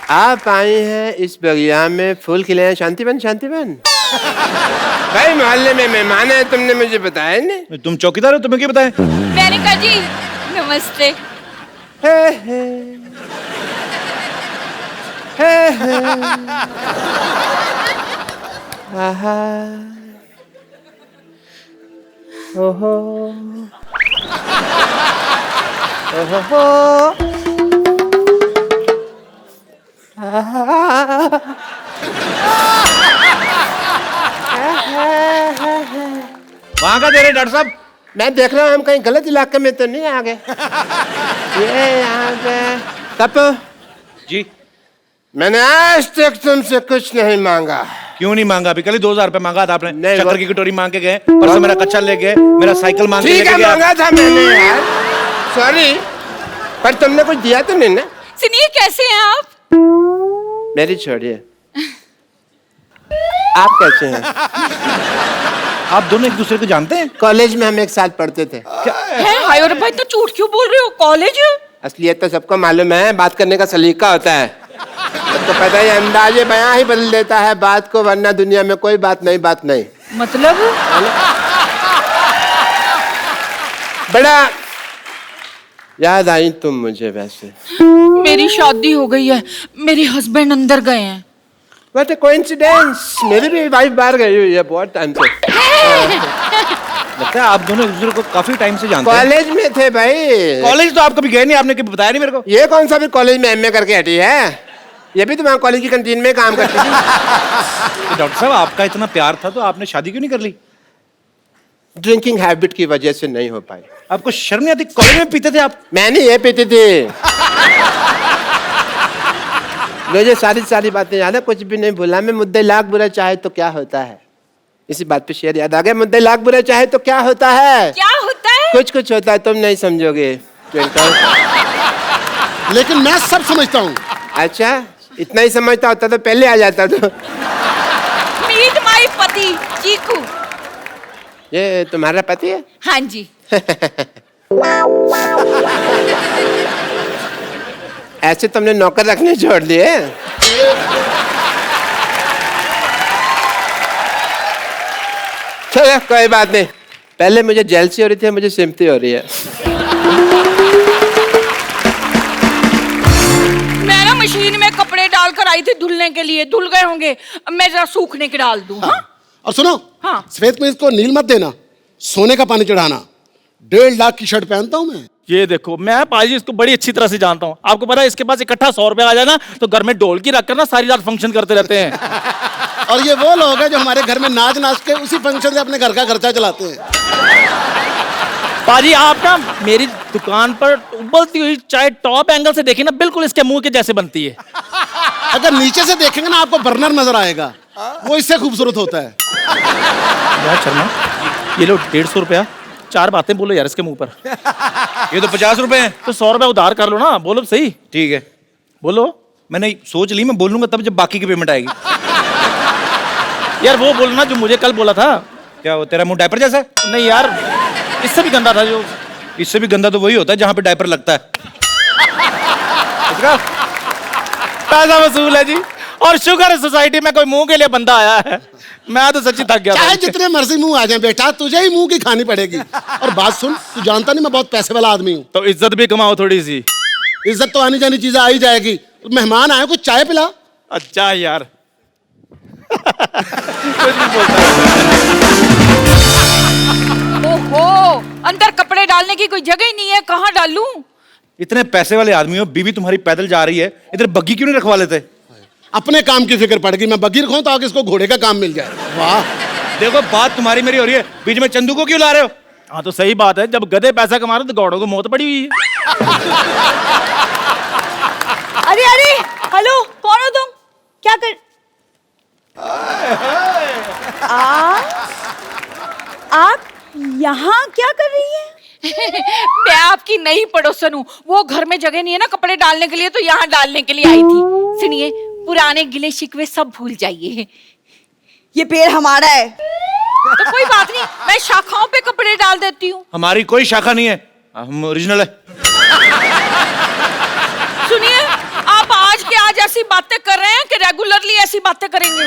आप आई हैं इस बगिया में फूल खिले हैं। शांतिवन शांतिवन भाई मोहल्ले में मेहमान है, तुमने मुझे बताया नहीं। तुम चौकीदार हो, तुम्हें क्या बताया? मेनका जी नमस्ते। हे हे हे हे आहा ओहो ओहो वहां का दे रहे डॉक्टर साहब? मैं देख रहा हूँ हम कहीं गलत इलाके में तो नहीं आ गए। ये यहाँ पे तब जी मैंने आज तक तुमसे कुछ नहीं मांगा। क्यों नहीं मांगा? अभी कल ही 2000 रुपए मांगा था आपने। नहीं, शक्कर की कटोरी मांग के गए, परसों मेरा कच्चा ले गए, मेरा साइकिल मांग के ठीक लेके है गए। मांगा था मैंने यार, सॉरी, पर तुमने कुछ दिया तो नहीं ना? सुनिए कैसे हैं आप? मेरी छोड़िए, आप कैसे हैं? आप दोनों एक दूसरे को जानते हैं? कॉलेज में हम एक साथ पढ़ते थे। हाय और भाई तो झूठ क्यों बोल रहे हो? कॉलेज? असलियत तो सबको मालूम है, बात करने का सलीका होता है। तो पता है अंदाजे बयां ही बदल देता है बात को, वरना दुनिया में कोई बात नहीं। मतलब? बड़ा याद आई तुम मुझे। वैसे मेरी शादी हो गई है, मेरे हस्बैंड अंदर गए हैं। व्हाट अ कोइंसिडेंस, मेरी भी वाइफ बाहर गई हुई है बहुत टाइम से। लगता है आप दोनों एक दूसरे को काफी टाइम से जानते हैं। कॉलेज में थे भाई। कॉलेज तो आप कभी गए नहीं, आपने कभी बताया नहीं मेरे को। ये कौन सा भी कॉलेज में एमए करके हटी है? ये भी तुम्हारे कॉलेज की कैंटीन में काम करती थी। तो डॉक्टर साहब आपका इतना प्यार था तो आपने शादी क्यों नहीं कर ली? ड्रिंकिंग हैबिट की वजह से नहीं हो पाई। आपको शर्म नहीं आती? कॉलेज में पीते थे आप? मैंने ये पीती थी। मुझे सारी बातें याद है, कुछ भी नहीं भूला मैं। मुद्दे लाख बुरा चाहे तो क्या होता है, इसी बात पे शेर याद आ गया। मुद्दे लाख बुरा चाहे तो क्या होता है? क्या होता है? कुछ होता है, तुम नहीं समझोगे ट्विंकल। लेकिन मैं सब समझता हूँ। अच्छा, इतना ही समझता होता तो पहले आ जाता। तो मीट माय पति चीकू। ये तुम्हारा पति है? हाँ जी। ऐसे तुमने नौकर रखने छोड़ दिए? चलो कोई बात नहीं, पहले मुझे जेलसी हो रही थी, मुझे सिम्पथी हो रही है। मैं ना मशीन में कपड़े डालकर आई थी धुलने के लिए, धुल गए होंगे, अब मैं जरा सूखने के डाल दूं। हाँ? और सुनो, हाँ। सफेद कमीज को नील मत देना, सोने का पानी चढ़ाना। 1.5 लाख की शर्ट पहनता हूँ मैं। ये देखो, मैं पाजी इसको बड़ी अच्छी तरह से जानता हूँ। आपको पता है इसके पास इकट्ठा 100 रुपया आ जाए ना तो घर में ढोलकी रखकर ना सारी रात फंक्शन करते रहते हैं। और ये वो लोग हैं जो हमारे घर में नाच के उसी फंक्शन से अपने घर का खर्चा चलाते हैं। पाजी आप ना मेरी दुकान पर उबलती हुई चाय टॉप एंगल से देखिए ना, बिल्कुल इसके मुंह के जैसे बनती है। अगर नीचे से देखेंगे ना आपको बर्नर नजर आएगा, वो इससे खूबसूरत होता है। यार शर्मा, ये लो 150 रुपया, 4 बातें बोलो यार इसके मुंह पर। ये तो 50 रुपए हैं। तो 100 रुपया उधार कर लो ना, बोलो सही। ठीक है, बोलो। मैंने सोच ली, मैं बोलूंगा तब जब बाकी की पेमेंट आएगी। यार वो बोलना जो मुझे कल बोला था। क्या वो तेरा मुंह डायपर जैसा है? नहीं यार, इससे भी गंदा था जो। इससे भी गंदा तो वही होता है जहां पे डायपर लगता है। पैसा वसूल है जी, और शुगर है सोसाइटी में कोई मुंह के लिए बंदा आया है। मैं तो सच्ची थक गया था। चाहे जितने मर्जी मुंह आ जाए बेटा, तुझे ही मुंह की खानी पड़ेगी। और बात सुन, तू जानता नहीं मैं बहुत पैसे वाला आदमी हूँ। तो इज्जत भी कमाओ थोड़ी सी। इज्जत तो आनी जानी चीजें आ ही जाएगी। मेहमान आए, कुछ चाय पिला। अच्छा यार। ओहो, अंदर कपड़े डालने की कोई जगह ही नहीं है, कहाँ डालूं? इतने पैसे वाले आदमी हो, बीवी तुम्हारी पैदल जा रही है, इधर बग्गी क्यों नहीं रखवा लेते? अपने काम की फिक्र पड़ गई। मैं बगीर खाऊं ताकि इसको घोड़े का काम मिल जाए। वाह, देखो बात तुम्हारी मेरी हो रही है, बीच में चंदू को क्यों ला रहे हो? हाँ तो सही बात है, जब गधे पैसा कमा रहे तो गौड़ों को मौत पड़ी हुई है। अरे अरे, हेलो, कौन हो तुम? क्या कर आप यहाँ क्या कर रही हैं? मैं आपकी नई पड़ोसन हूँ, वो घर में जगह नहीं है ना कपड़े डालने के लिए, तो यहाँ डालने के लिए आई थी। सुनिए, पुराने गिले शिकवे सब भूल जाइए। ये पेड़ हमारा है। तो कोई बात नहीं, मैं शाखाओं पे कपड़े डाल देती हूँ। हमारी कोई शाखा नहीं है, हम ओरिजिनल है। सुनिए, आप आज के आज आज ऐसी बातें कर रहे हैं कि रेगुलरली ऐसी बातें करेंगे।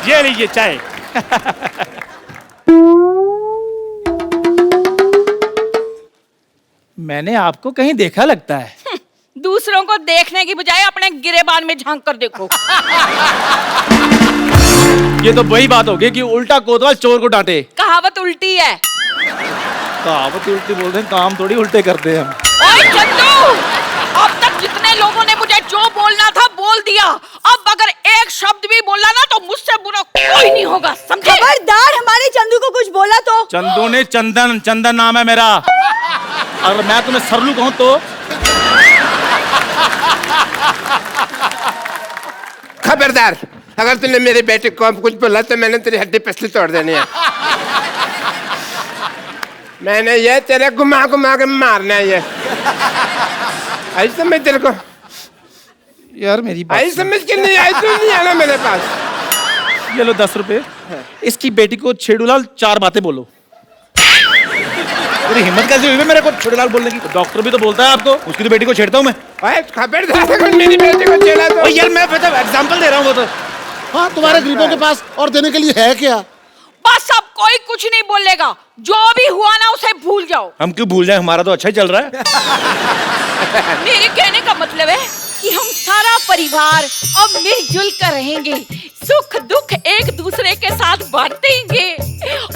ये लीजिए चाय। मैंने आपको कहीं देखा लगता है। दूसरों को देखने की बजाय अपने गिरेबान में झांक कर देखो। ये तो वही बात होगी कि उल्टा कोतवाल चोर को डांटे। कहावत उल्टी है। कहावत उल्टी बोल रहे हैं, काम थोड़ी उल्टे करते हैं हम। ओए चंदू, अब तक जितने लोगों ने मुझे जो बोलना था बोल दिया। अब अगर एक शब्द भी बोला ना तो मुझसे बुरा कोई नहीं होगा, समझे? खबरदार हमारे चंदू को कुछ बोला तो। चंदू ने चंदन, चंदन नाम है मेरा। अगर मैं तुम्हें सरलू कहूं तो खबरदार, अगर तूने मेरे बेटे को अब कुछ बोला तो मैंने तेरी हड्डी पसली तोड़ देनी है। मैंने ये तेरे घुमा घुमा के मारना है। ये आई समझ तेरे को? यार मेरी बात आई समझ के नहीं आई तो नहीं आना मेरे पास। सुन। ये लो 10 रुपए। इसकी बेटी को छेड़ूलाल 4 बातें बोलो। तेरी हिम्मत कैसे हुई मेरे को छोटेलाल बोलने की? डॉक्टर भी तो बोलता है आपको। उसकी तो बेटी को छेड़ता हूँ मैं। ओए खबरदार, अगर मेरी बेटी को चला तो। ओ यार मैं मतलब एग्जांपल दे रहा हूँ वो तो। हाँ, तुम्हारे गरीबों के पास और देने के लिए है क्या? बस अब कोई कुछ नहीं बोलेगा। जो भी हुआ ना उसे भूल जाओ। हम क्यों भूल जाए, हमारा तो अच्छा ही चल रहा है। मेरे कहने का मतलब है कि हम सारा परिवार अब मिलजुल कर रहेंगे, सुख दुख एक दूसरे के साथ बांटेंगे।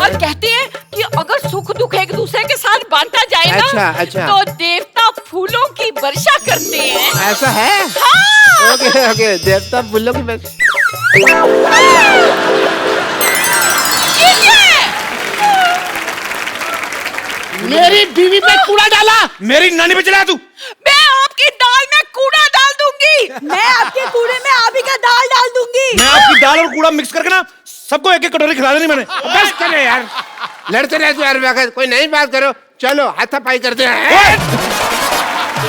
और कहते हैं कि अगर सुख दुख एक दूसरे के साथ बांटा जाए ना अच्छा। तो देवता फूलों की वर्षा करते हैं। ऐसा है? हाँ। ओके ओके, देवता फूलों की बस। मेरी बीवी पे कूड़ा डाला। मेरी नानी पे चला तू। मैं आपकी दाल में कूड़ा डाल दूंगी। मैं आपके कूड़े में आप ही का दाल डाल दूंगी। मैं आपकी दाल और कूड़ा मिक्स करके ना सबको एक एक कटोरी खिला देनी मैंने। बस करो यार, लड़ते रहते यार, कोई नई बात करो। चलो हाथापाई करते हैं।